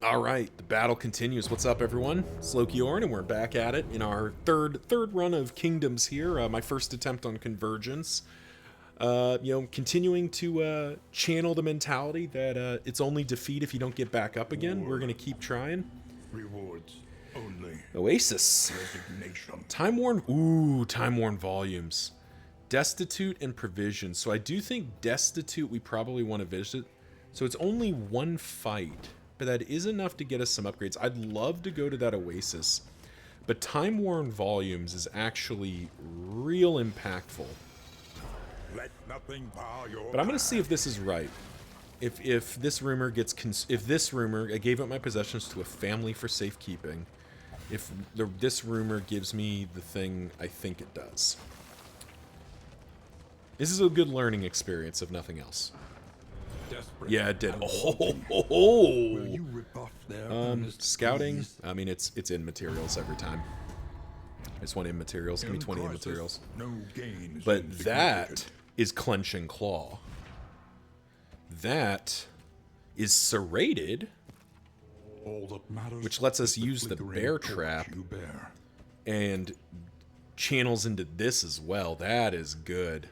All right, the battle continues. What's up, everyone? It's Loki Orn, and we're back at it in our third run of Kingdoms here. My first attempt on Convergence. Continuing to channel the mentality that it's only defeat if you don't get back up again. We're gonna keep trying. Rewards only. Oasis. Resignation. Time-worn. Ooh, time-worn volumes. Destitute and provision. So I do think Destitute we probably want to visit. So it's only one fight, but that is enough to get us some upgrades. I'd love to go to that Oasis, but Time-worn volumes is actually real impactful. Let nothing bar your But I'm gonna see if this is right. If this rumor gets if this rumor, I gave up my possessions to a family for safekeeping. If this rumor gives me the thing I think it does. This is a good learning experience, if nothing else. desperate. Yeah, it did. Will you rebuff their earnest Scouting. pleas? I mean, it's in materials every time. I just want in materials. Give me In 20 in crisis, materials. No gain is But insignificant. that is Clenching Claw. That is Serrated, All that matters which lets us is the use the flickering bear torch trap. you bear. And channels into this as well. That is good.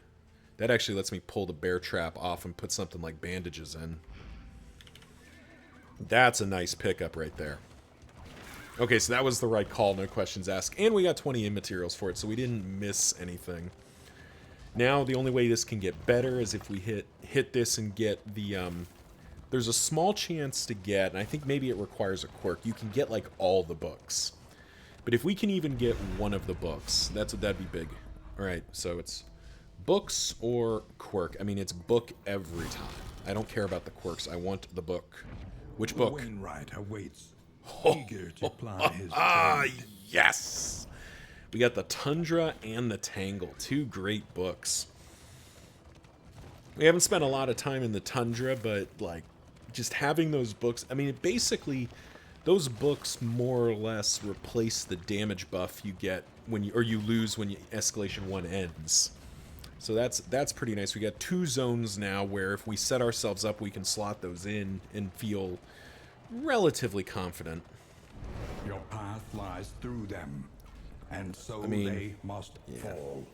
That actually lets me pull the bear trap off and put something like bandages in. That's a nice pickup right there. Okay, so that was the right call, no questions asked. And we got 20 in materials for it, so we didn't miss anything. Now, the only way this can get better is if we hit this and get the... there's a small chance to get, and I think maybe it requires a quirk, you can get, like, all the books. But if we can even get one of the books, that'd be big. Alright, so it's books or quirk. I mean, it's book every time. I don't care about the quirks. I want the book. Which book? Wainwright awaits, eager to ply his Ah, trade. yes! We got the Tundra and the Tangle. Two great books. We haven't spent a lot of time in the Tundra, but, like, just having those books... I mean, basically, those books more or less replace the damage buff you get when you... or you lose when Escalation 1 ends. So that's pretty nice. We got 2 zones now where if we set ourselves up, we can slot those in and feel relatively confident. Your path lies through them, and so I mean, they must fall.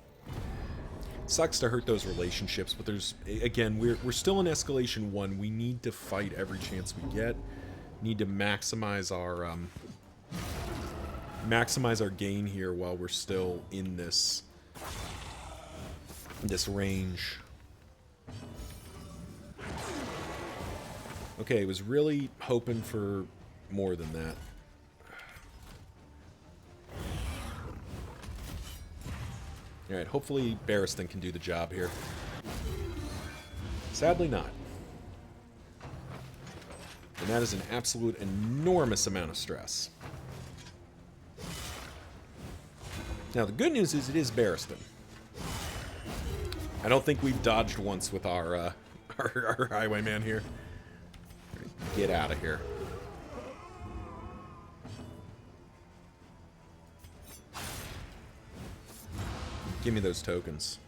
Sucks to hurt those relationships, but there's... Again, we're still in Escalation 1. We need to fight every chance we get. Need to maximize our gain here while we're still in this range. Okay, was really hoping for more than that. Alright, hopefully Barristan can do the job here. Sadly not. And that is an absolute enormous amount of stress. Now, the good news is it is Barristan. I don't think we've dodged once with our highwayman here. Get out of here. Give me those tokens.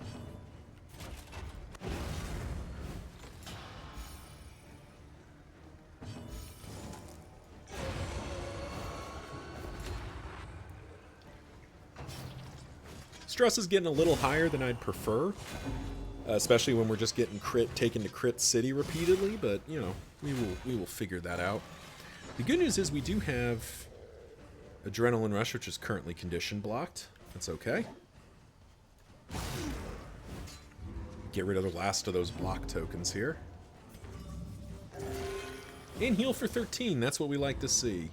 Stress is getting a little higher than I'd prefer. Especially when we're just getting taken to crit city repeatedly, but you know, we will figure that out. The good news is we do have Adrenaline Rush, which is currently condition blocked. That's okay. Get rid of the last of those block tokens here. And heal for 13, that's what we like to see.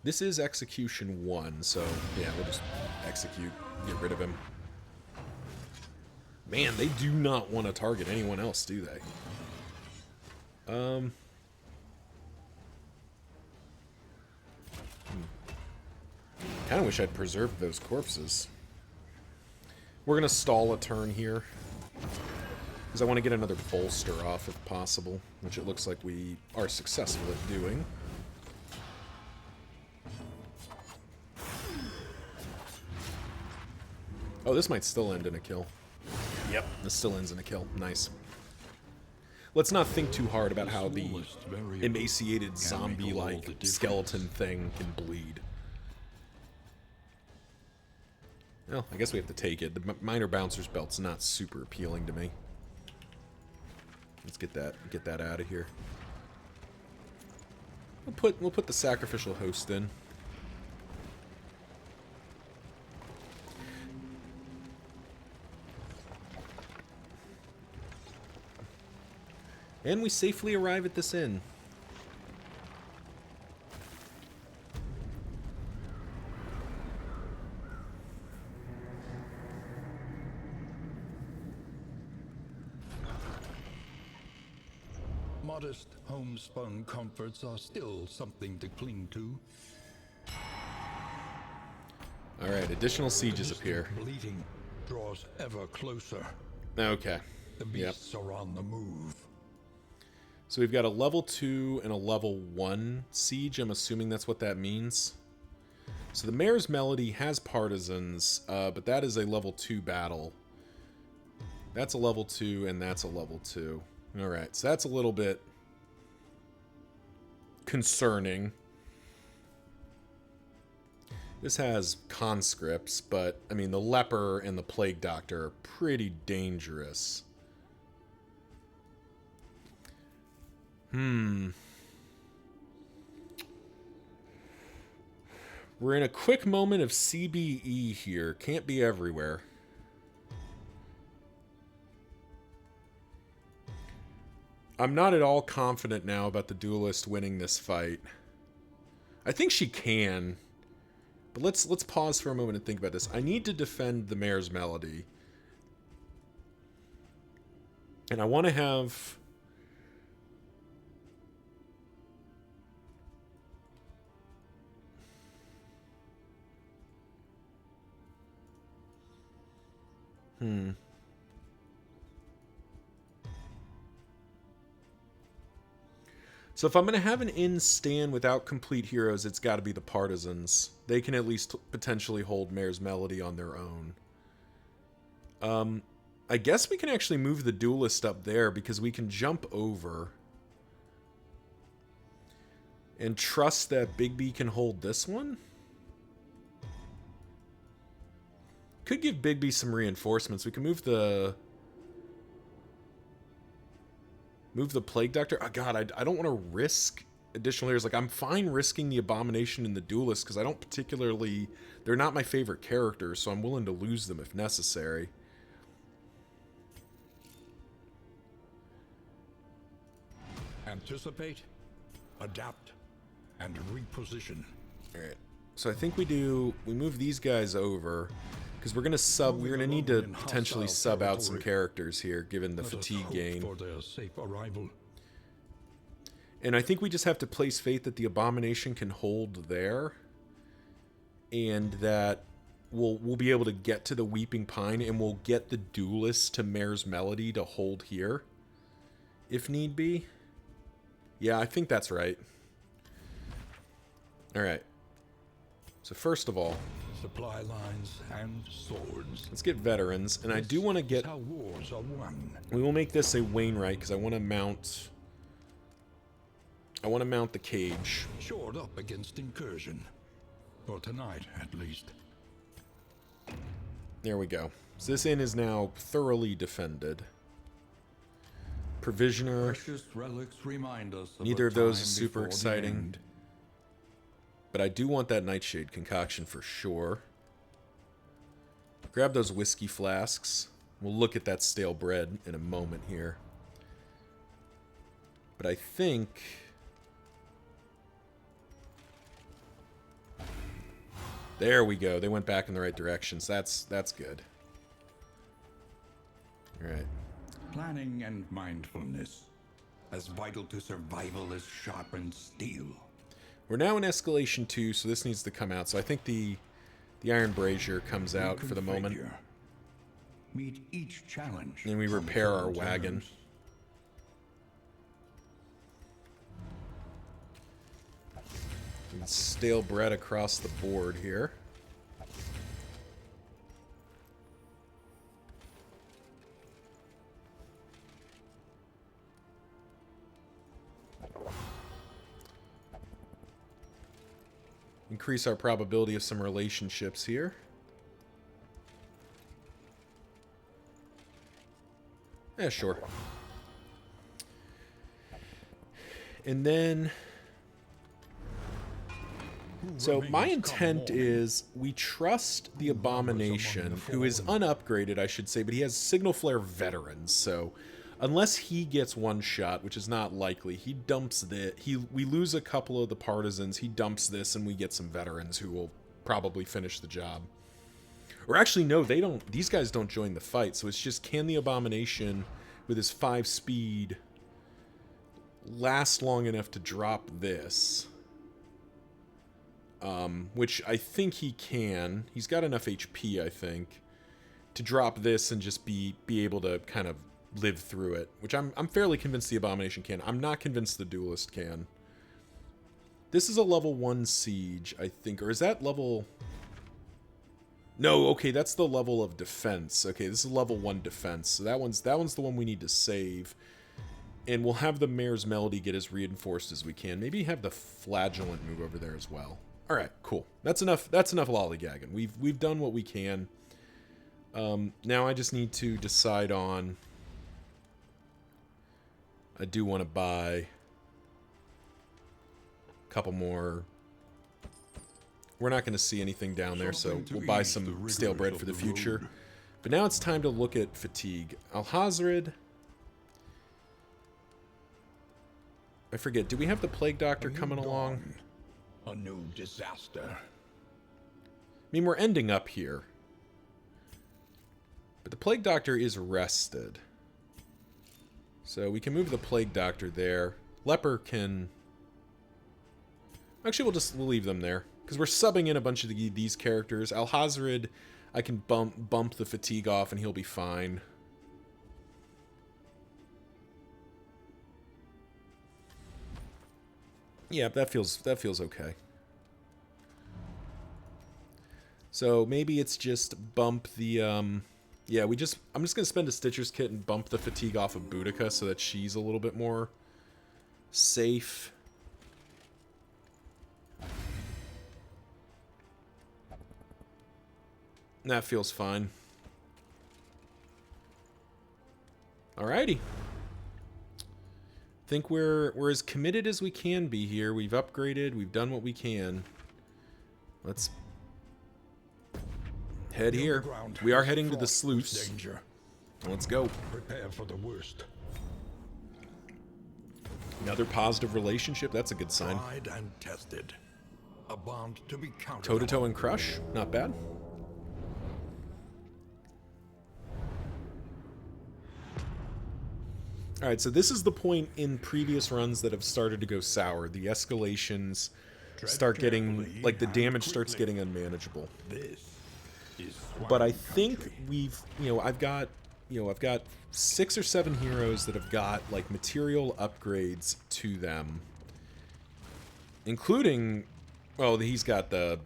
This is Execution 1, so yeah, we'll just execute, get rid of him. Man, they do not want to target anyone else, do they? Kind of wish I'd preserved those corpses. We're going to stall a turn here. Because I want to get another bolster off if possible. Which it looks like we are successful at doing. Oh, this might still end in a kill. Yep, this still ends in a kill. Nice. let's not think too hard about The how the smallest variable emaciated can make all zombie-like the difference. skeleton thing can bleed. Well, I guess we have to take it. The minor bouncer's belt's not super appealing to me. Let's get that out of here. We'll put the sacrificial host in. And we safely arrive at this inn. Modest homespun comforts are still something to cling to. Alright, additional sieges appear. Bleeding draws ever closer. Okay. The Yep. beasts are on the move. So we've got a level 2 and a level 1 siege. I'm assuming that's what that means. So the Mayor's Melody has partisans, but that is a level 2 battle. That's a level 2, and that's a level 2. Alright, so that's a little bit concerning. This has conscripts, but, I mean, the Leper and the Plague Doctor are pretty dangerous. We're in a quick moment of CBE here. Can't be everywhere. I'm not at all confident now about the duelist winning this fight. I think she can. But let's pause for a moment and think about this. I need to defend the Mayor's Melody. And I want to have... So if I'm going to have an inn stand without complete heroes, it's got to be the partisans. They can at least potentially hold Mayor's Melody on their own. I guess we can actually move the duelist up there because we can jump over. And trust that Bigby can hold this one? Could give Bigby some reinforcements. We can move the Plague Doctor. Oh god, I don't want to risk additional layers. Like, I'm fine risking the Abomination and the Duelist because I don't particularly... They're not my favorite characters, so I'm willing to lose them if necessary. Anticipate, adapt, and reposition. Alright. So I think we move these guys over because we're gonna need to potentially sub out some characters here given the fatigue gain. For their safe arrival. And I think we just have to place faith that the Abomination can hold there. And that we'll be able to get to the Weeping Pine and we'll get the Duelist to Mayor's Melody to hold here. If need be. Yeah, I think that's right. Alright. So first of all, Supply lines and swords. let's get veterans. And I do want to get... How wars are won. We will make this a Wainwright because I want to mount... I want to mount the cage. Shored up against incursion. For tonight, at least. There we go. So this inn is now thoroughly defended. Provisioner. Precious relics remind us of Neither a of those time is super before the exciting. end. But I do want that Nightshade concoction for sure. Grab those whiskey flasks. We'll look at that stale bread in a moment here. But I think... There we go. They went back in the right direction. So that's good. Alright. Planning and mindfulness. As vital to survival as sharpened steel. We're now in escalation 2, so this needs to come out. So I think the Iron Brazier comes out for the moment. Reconfigure. Meet each challenge. And we on repair its our own wagon. terms. And stale bread across the board here. increase our probability of some relationships here. Yeah, sure. And then... So my intent is we trust the Abomination, who is unupgraded, I should say, but he has Signal Flare Veterans, so unless he gets one shot, which is not likely, he dumps the... We lose a couple of the partisans, he dumps this, and we get some veterans who will probably finish the job. Or actually, no, they don't. These guys don't join the fight, so it's just, can the Abomination, with his 5 speed, last long enough to drop this? Which I think he can. He's got enough HP, I think, to drop this and just be able to kind of live through it. Which I'm fairly convinced the Abomination can. I'm not convinced the Duelist can. This is a level 1 siege, I think. Or is that level... No, okay, that's the level of defense. Okay, this is level 1 defense. So that one's the one we need to save. And we'll have the Mayor's Melody get as reinforced as we can. Maybe have the Flagellant move over there as well. All right, cool. That's enough lollygagging. We've done what we can. Now I just need to decide on... I do want to buy a couple more. We're not going to see anything down there, so we'll buy some stale bread for the future. But now it's time to look at fatigue. Alhazred. I forget. Do we have the Plague Doctor coming along? A new disaster. I mean, we're ending up here. But the Plague Doctor is rested. So we can move the Plague Doctor there. Leper can... Actually, we'll leave them there. Because we're subbing in a bunch of these characters. Alhazred, I can bump the fatigue off and he'll be fine. Yeah, that feels okay. So maybe it's just bump the yeah, I'm just gonna spend a Stitcher's Kit and bump the fatigue off of Boudica so that she's a little bit more safe. That feels fine. Alrighty. Think we're as committed as we can be here. We've upgraded. We've done what we can. Let's head here. We are heading to the sluice. Let's go. Prepare for the worst. Another positive relationship. That's a good sign. Tried and tested. A bond to be counted. Toe-to-toe and crush. Not bad. Alright, so this is the point in previous runs that have started to go sour. The escalations start getting, like, the damage starts getting unmanageable. But I think we've, I've got 6 or 7 heroes that have got, like, material upgrades to them. Including, well, he's got the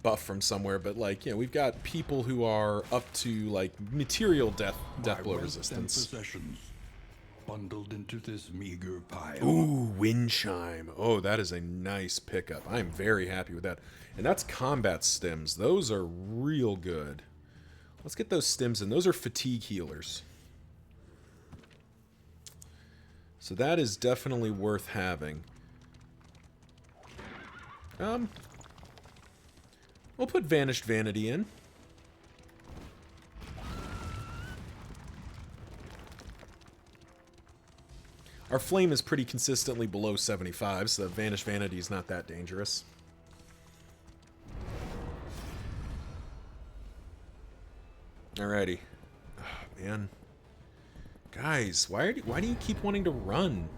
buff from somewhere, but, like, we've got people who are up to, like, material death blow resistance. Bundled into this meager pile. Ooh, Wind Chime. Oh, that is a nice pickup. I am very happy with that. And that's combat stims. Those are real good. Let's get those stims in. Those are fatigue healers. So that is definitely worth having. We'll put Vanished Vanity in. Our flame is pretty consistently below 75, so Vanished Vanity is not that dangerous. Alrighty. Oh, man. Guys, why do you keep wanting to run?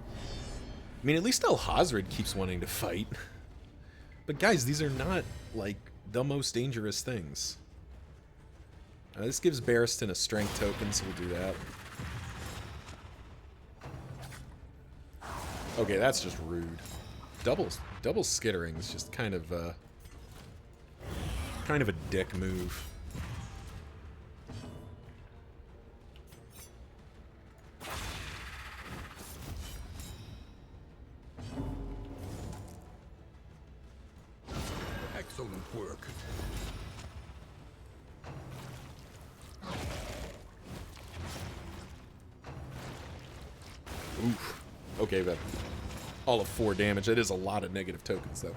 I mean, at least Alhazred keeps wanting to fight. But guys, these are not, like, the most dangerous things. This gives Barristan a strength token, so we'll do that. Okay, that's just rude. Double skittering is just kind of a dick move. Excellent work. Oof. Okay, but all of 4 damage. That is a lot of negative tokens, though.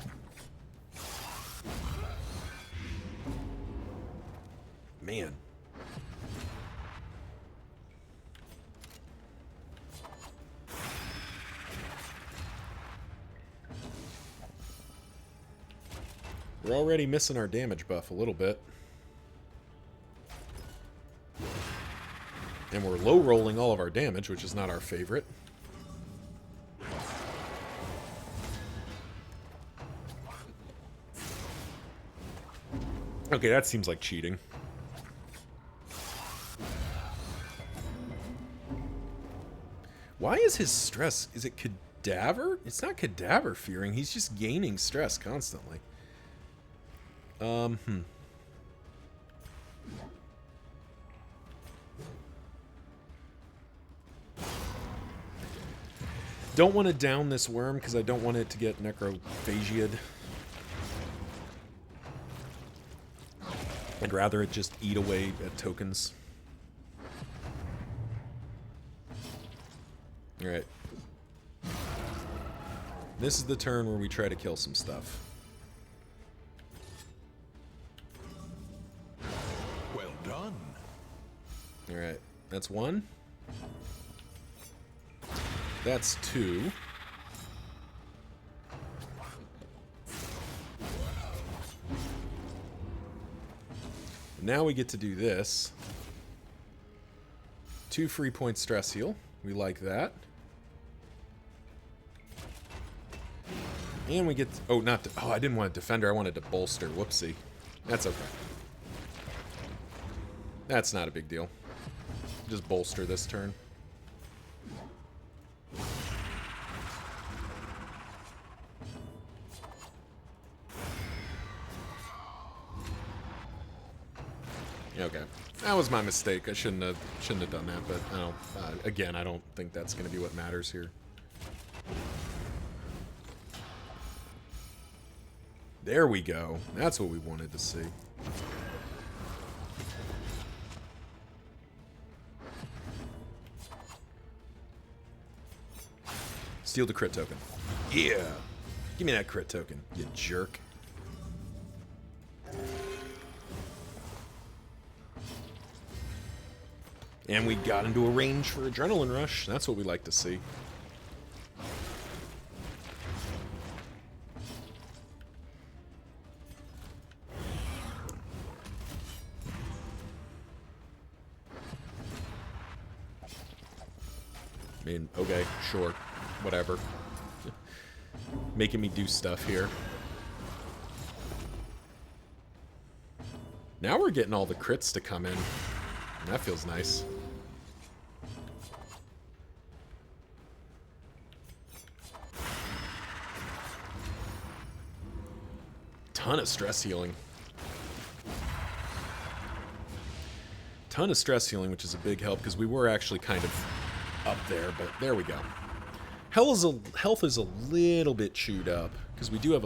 Man. We're already missing our damage buff a little bit. And we're low rolling all of our damage, which is not our favorite. Okay, that seems like cheating. Why is his stress? Is it cadaver? It's not cadaver fearing. He's just gaining stress constantly. Don't want to down this worm because I don't want it to get necrophaged. I'd rather it just eat away at tokens. Alright. This is the turn where we try to kill some stuff. Well done. Alright. That's 1. That's 2. Now we get to do this. 2 free point stress heal. We like that. And we get... oh, not... oh, I didn't want a defender. I wanted to bolster. Whoopsie. That's okay. That's not a big deal. Just bolster this turn. Okay, that was my mistake. I shouldn't have done that. But I don't, again, I don't think that's going to be what matters here. There we go. That's what we wanted to see. Steal the crit token. Yeah, give me that crit token, you jerk. And we got into a range for Adrenaline Rush. That's what we like to see. I mean, okay, sure. Whatever. Making me do stuff here. Now we're getting all the crits to come in. That feels nice. Ton of stress healing. Ton of stress healing, which is a big help because we were actually kind of up there, but there we go. Health is a little bit chewed up because we do have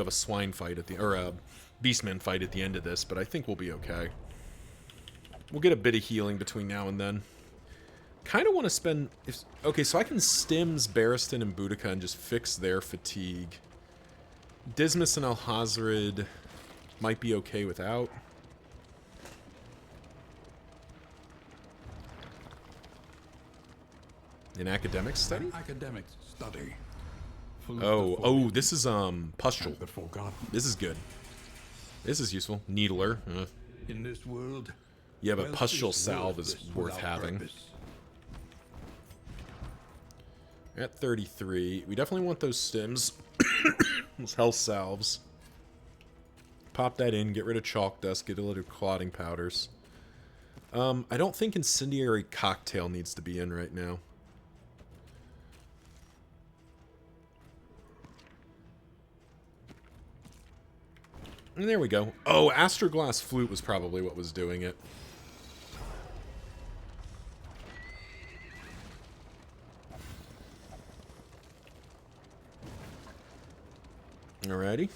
a swine fight at the, or a beastman fight at the end of this, but I think we'll be okay. We'll get a bit of healing between now and then. Kind of want to spend... okay, so I can Stims, Barristan, and Boudica and just fix their fatigue. Dismas and Alhazred might be okay without. An academic study? An academic study. Oh, this is Pustule. The forgotten. This is good. This is useful. Needler. In this world... yeah, but wealth Pustule is Salve is worth without having. purpose. At 33. We definitely want those stims. Those health salves. Pop that in, get rid of chalk dust, get rid of clotting powders. I don't think Incendiary Cocktail needs to be in right now. And there we go. Oh, Astroglass Flute was probably what was doing it. Alrighty.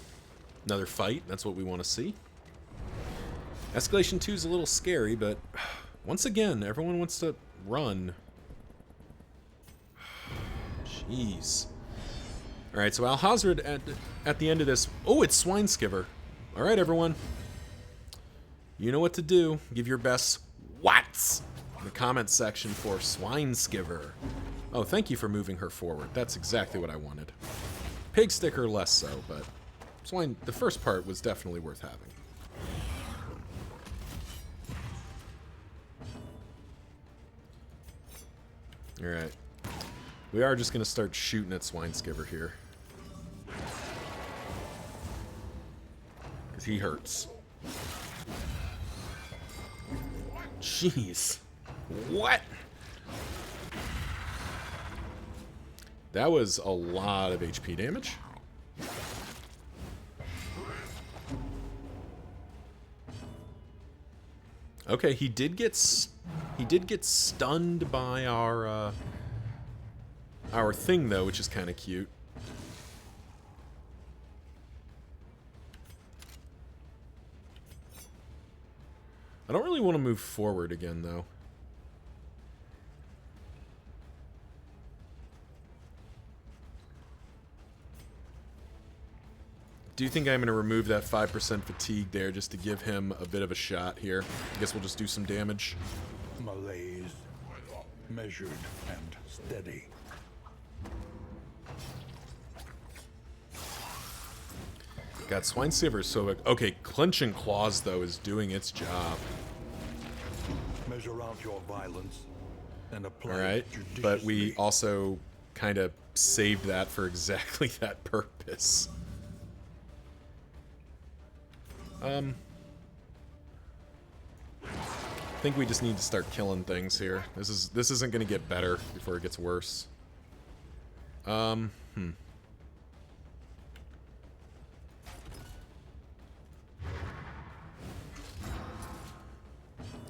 Another fight. That's what we want to see. Escalation 2 is a little scary, but once again, everyone wants to run. Jeez. Alright, so Alhazred at the end of this... Oh, it's Swineskiver. Alright, everyone. You know what to do. Give your best whats in the comments section for Swineskiver. Oh, thank you for moving her forward. That's exactly what I wanted. Pig sticker, less so, but... the first part was definitely worth having. Alright. We are just going to start shooting at Swineskiver here. Because he hurts. Jeez. What? That was a lot of HP damage. Okay, he did get stunned by our thing though, which is kind of cute. I don't really want to move forward again though. Do you think I'm going to remove that 5% fatigue there just to give him a bit of a shot here? I guess we'll just do some damage. Malaise, measured and steady. Got Swineskiver, so... Okay, Clenching Claws, though, is doing its job. Measure out your violence and apply Alright, but we also kind of saved that for exactly that purpose. I think we just need to start killing things here. This isn't going to get better before it gets worse. I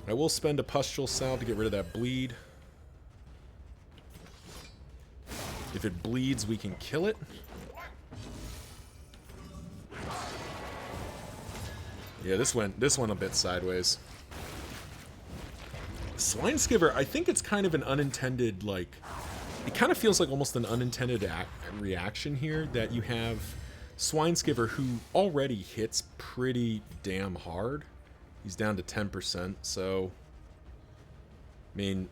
will spend a Pustule Salve to get rid of that bleed. If it bleeds, we can kill it. Yeah, this went a bit sideways. Swineskiver, I think it's kind of an unintended, like... It kind of feels like almost an unintended reaction here, that you have Swineskiver, who already hits pretty damn hard. He's down to 10%, so... I mean,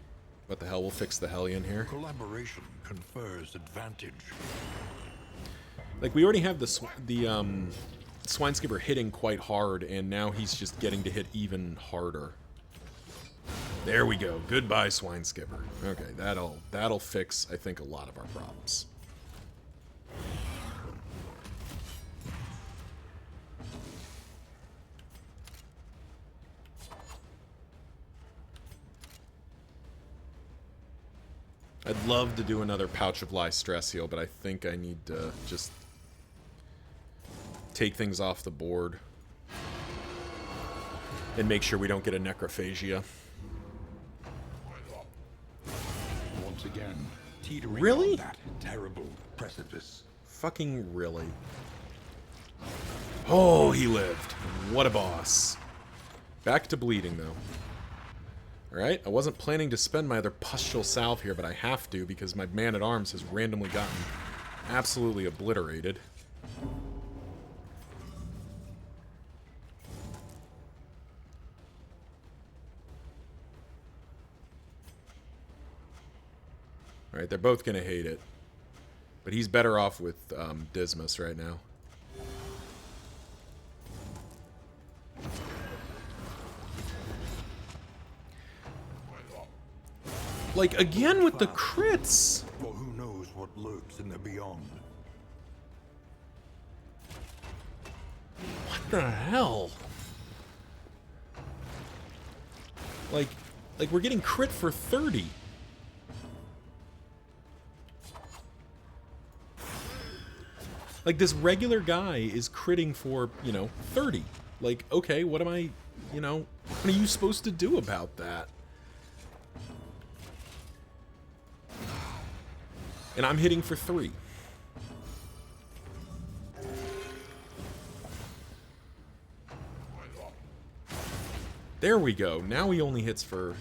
what the hell, we'll fix the Hellion here. Collaboration confers advantage. Like, we already have the Swineskiver hitting quite hard, and now he's just getting to hit even harder. There we go. Goodbye, Swineskiver. Okay, that'll fix, I think, a lot of our problems. I'd love to do another Pouch of Lie stress heal, but I think I need to just take things off the board and make sure we don't get a necrophagia. Once again, teetering really? on that terrible precipice. Fucking really. Oh, he lived. What a boss. Back to bleeding, though. Alright, I wasn't planning to spend my other Pustule Salve here, but I have to because my Man-at-Arms has randomly gotten absolutely obliterated. Alright, they're both going to hate it. But he's better off with Dismas right now. Like, again with the crits! For who knows what lurks in the beyond. What the hell? Like we're getting crit for 30. Like, this regular guy is critting for, 30. Like, okay, what am I, what are you supposed to do about that? And I'm hitting for 3. There we go. Now he only hits for...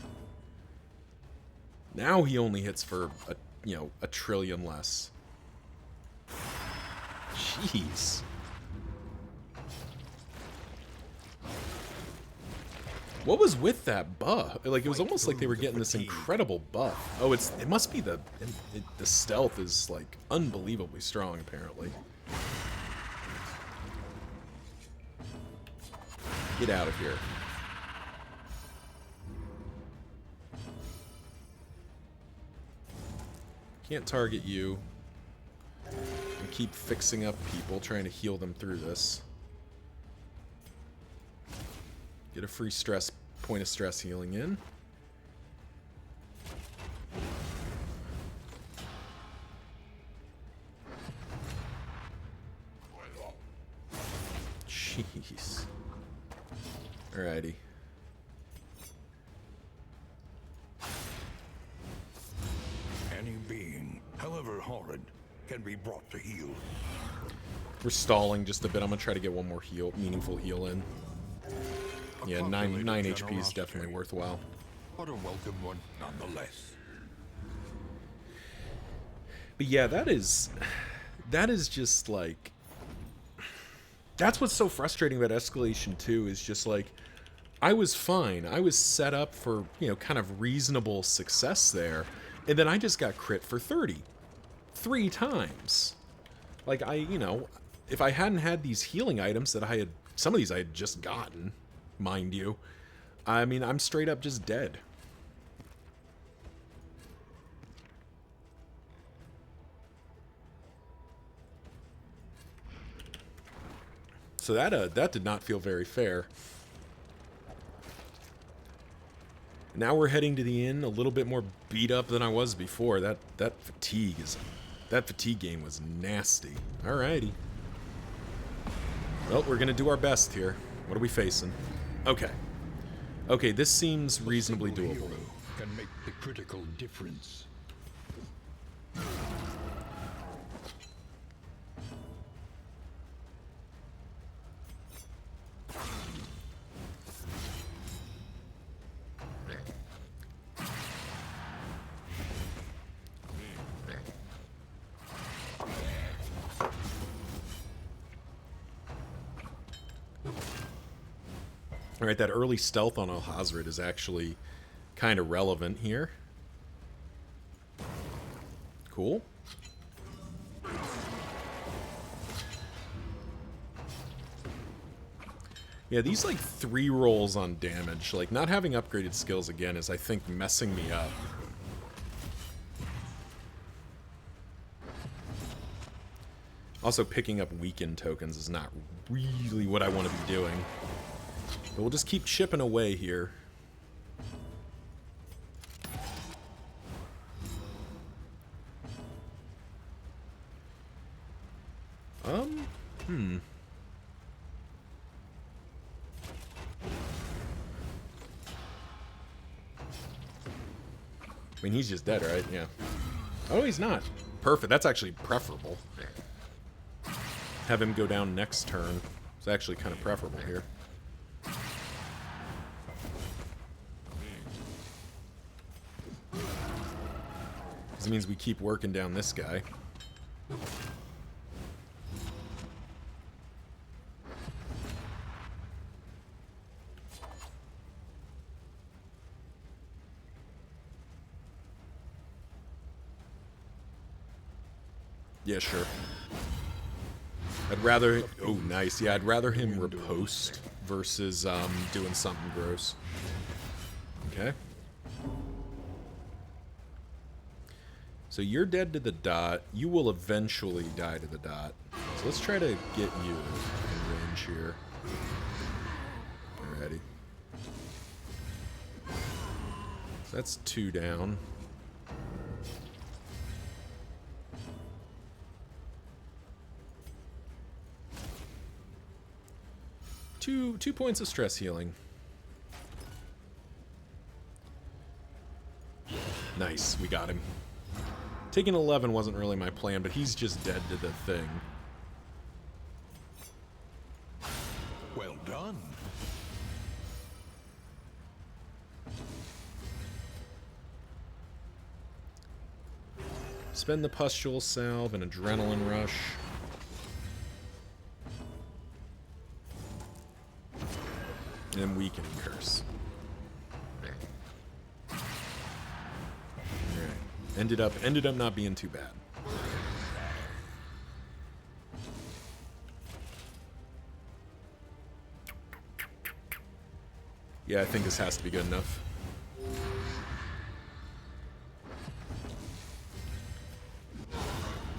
Now he only hits for, a trillion less. Jeez. What was with that buff? Like, it was almost like they were getting this incredible buff. Oh, it must be the stealth is, like, unbelievably strong, apparently. Get out of here. Can't target you. And keep fixing up people, trying to heal them through this. Get a free point of stress healing in. Jeez. Alrighty. Any being, however horrid, can be brought to heel. We're stalling just a bit. I'm gonna try to get one more meaningful heal in. Yeah, 9 HP is definitely worthwhile. But a welcome one nonetheless. But yeah, that is just like, that's what's so frustrating about Escalation 2 is just like, I was fine. I was set up for, kind of reasonable success there. And then I just got crit for 30. 3 times. Like, if I hadn't had these healing items that some of these I had just gotten, mind you, I mean, I'm straight up just dead. So that did not feel very fair. Now we're heading to the inn, a little bit more beat up than I was before. That fatigue game was nasty. Alrighty. Well, we're gonna do our best here. What are we facing? Okay. Okay, this seems reasonably doable. Can make the critical difference. Alright, that early stealth on Al-Hazred is actually kind of relevant here. Cool. Yeah, these like 3 rolls on damage, like not having upgraded skills again is, I think, messing me up. Also, picking up weakened tokens is not really what I want to be doing. But we'll just keep chipping away here. I mean, he's just dead, right? Yeah. Oh, he's not. Perfect. That's actually preferable. Have him go down next turn. It's actually kind of preferable here. Because it means we keep working down this guy. Yeah, sure. I'd rather... Oh, nice. Yeah, I'd rather him riposte versus doing something gross. Okay. So you're dead to the dot. You will eventually die to the dot. So let's try to get you in range here. Alrighty. So that's 2 down. Two points of stress healing. Nice, we got him. Taking 11 wasn't really my plan, but he's just dead to the thing. Well done. Spend the Pustule Salve and Adrenaline Rush. And Weakening Curse. Alright. Ended up not being too bad. Yeah, I think this has to be good enough.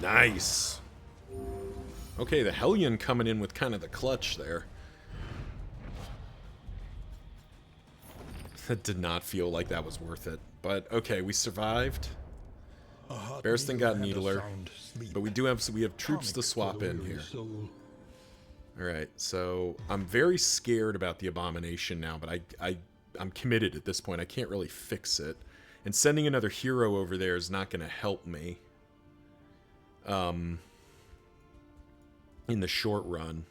Nice. Okay, the Hellion coming in with kind of the clutch there. That did not feel like that was worth it. But okay, we survived. Barristan got Needler, but we have troops to swap in here. Alright, so I'm very scared about the Abomination now, but I'm committed at this point. I can't really fix it. And sending another hero over there is not going to help me. In the short run.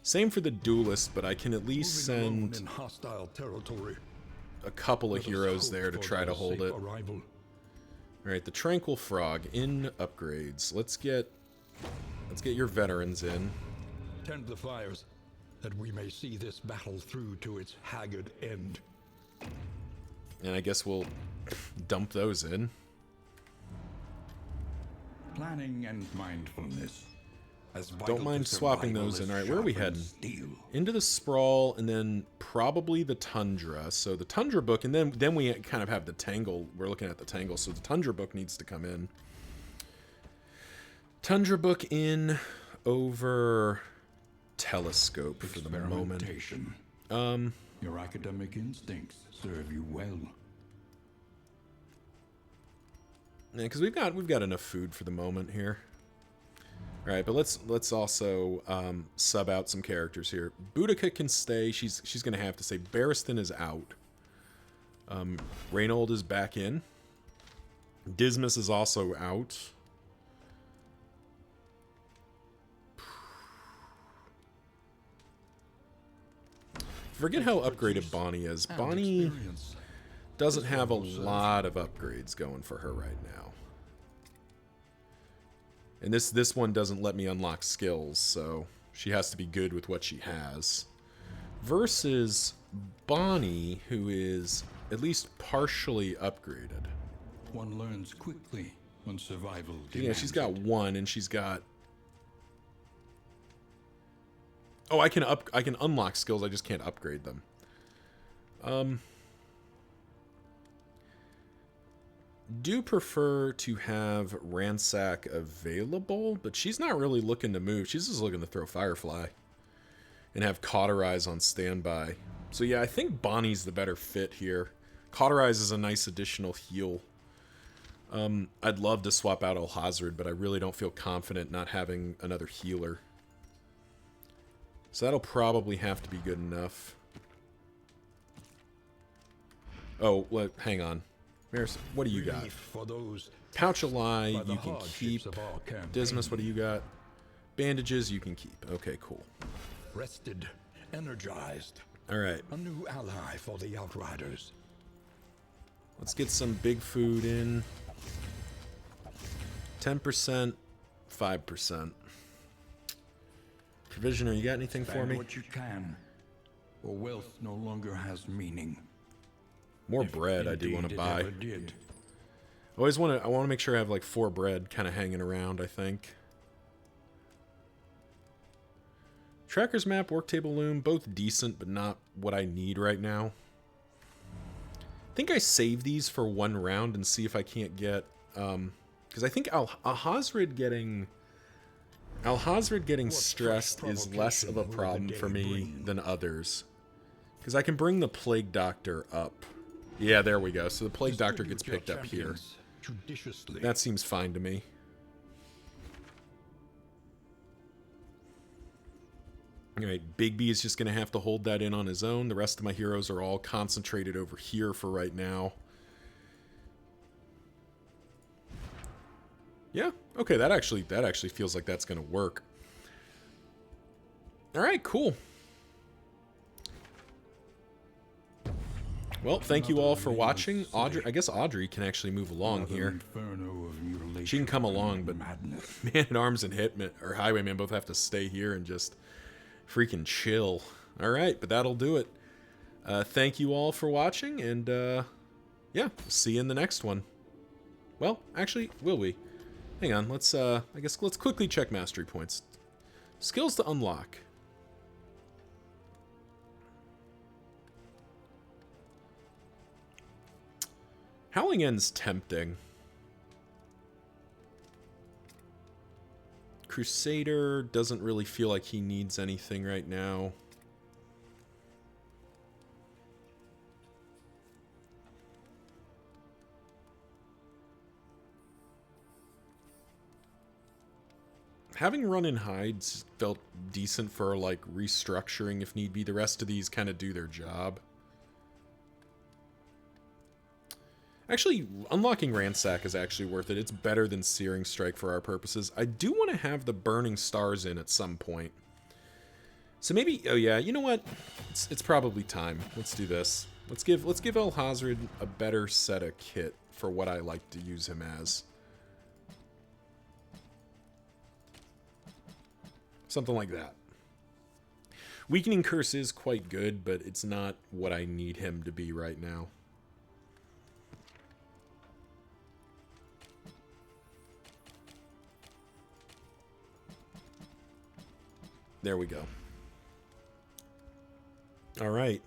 Same for the Duelist, but I can at least send a couple of heroes there to try to hold it. Alright, the Tranquil Frog in upgrades. Let's get your veterans in. Tend the fires, that we may see this battle through to its haggard end. And I guess we'll dump those in. Planning and mindfulness. Don't mind swapping those in. Alright, where are we heading? Into the Sprawl, and then probably the Tundra. So the Tundra book, and then we kind of have the Tangle. We're looking at the Tangle, so the Tundra book needs to come in. Tundra book in over Telescope for the moment. Your academic instincts serve you well. Yeah, because we've got enough food for the moment here. All right, but let's also sub out some characters here. Boudica can stay. She's gonna have to stay. Barristan is out. Reynold is back in. Dismas is also out. Forget how upgraded Bonnie is. Bonnie doesn't have a lot of upgrades going for her right now. And this one doesn't let me unlock skills, so she has to be good with what she has. Versus Bonnie, who is at least partially upgraded. One learns quickly when survival demands. Yeah, she's got one, and she's got... Oh, I can unlock skills, I just can't upgrade them. Do prefer to have Ransack available, but she's not really looking to move. She's just looking to throw Firefly and have Cauterize on standby. So yeah, I think Bonnie's the better fit here. Cauterize is a nice additional heal. I'd love to swap out Alhazred, but I really don't feel confident not having another healer. So that'll probably have to be good enough. Oh, hang on. Maris, what do you got? Pouch of Lie, you can keep. Dismas, what do you got? Bandages, you can keep. Okay, cool. Rested, energized. All right. A new ally for the Outriders. Let's get some big food in. 10%, 5%. Provisioner, you got anything for me? What you can, or wealth no longer has meaning. More bread I do want to buy. I want to make sure I have like 4 bread kind of hanging around, I think. Tracker's map, work table loom, both decent, but not what I need right now. I think I save these for one round and see if I can't get... because I think Alhazred getting stressed is less of a problem for me than others. Because I can bring the Plague Doctor up. Yeah, there we go. So the Plague Doctor gets picked up here. That seems fine to me. Alright, Bigby is just going to have to hold that in on his own. The rest of my heroes are all concentrated over here for right now. Yeah, okay, that actually feels like that's going to work. Alright, cool. Well, thank you all for watching. Audrey, I guess Audrey can actually move along here. She can come along, but Man-at-Arms and Hitman, or Highwayman, both have to stay here and just freaking chill. Alright, but that'll do it. Thank you all for watching, and yeah, we'll see you in the next one. Well, actually, will we? Hang on, let's I guess let's quickly check mastery points. Skills to unlock. Howling End's tempting. Crusader doesn't really feel like he needs anything right now. Having Run and Hides felt decent for, like, restructuring if need be. The rest of these kind of do their job. Actually, unlocking Ransack is actually worth it. It's better than Searing Strike for our purposes. I do want to have the Burning Stars in at some point. So maybe, oh yeah, you know what? It's probably time. Let's do this. Let's give Alhazred a better set of kit for what I like to use him as. Something like that. Weakening Curse is quite good, but it's not what I need him to be right now. There we go. Alright.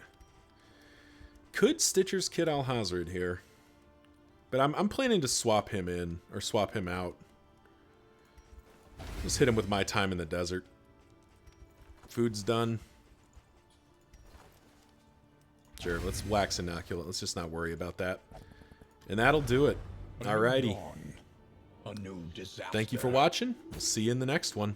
Could Stitcher's kit Alhazred here. But I'm planning to swap him in, or swap him out. Just hit him with my time in the desert. Food's done. Sure, let's wax inoculate. Let's just not worry about that. And that'll do it. Alrighty. A new disaster. Thank you for watching. We'll see you in the next one.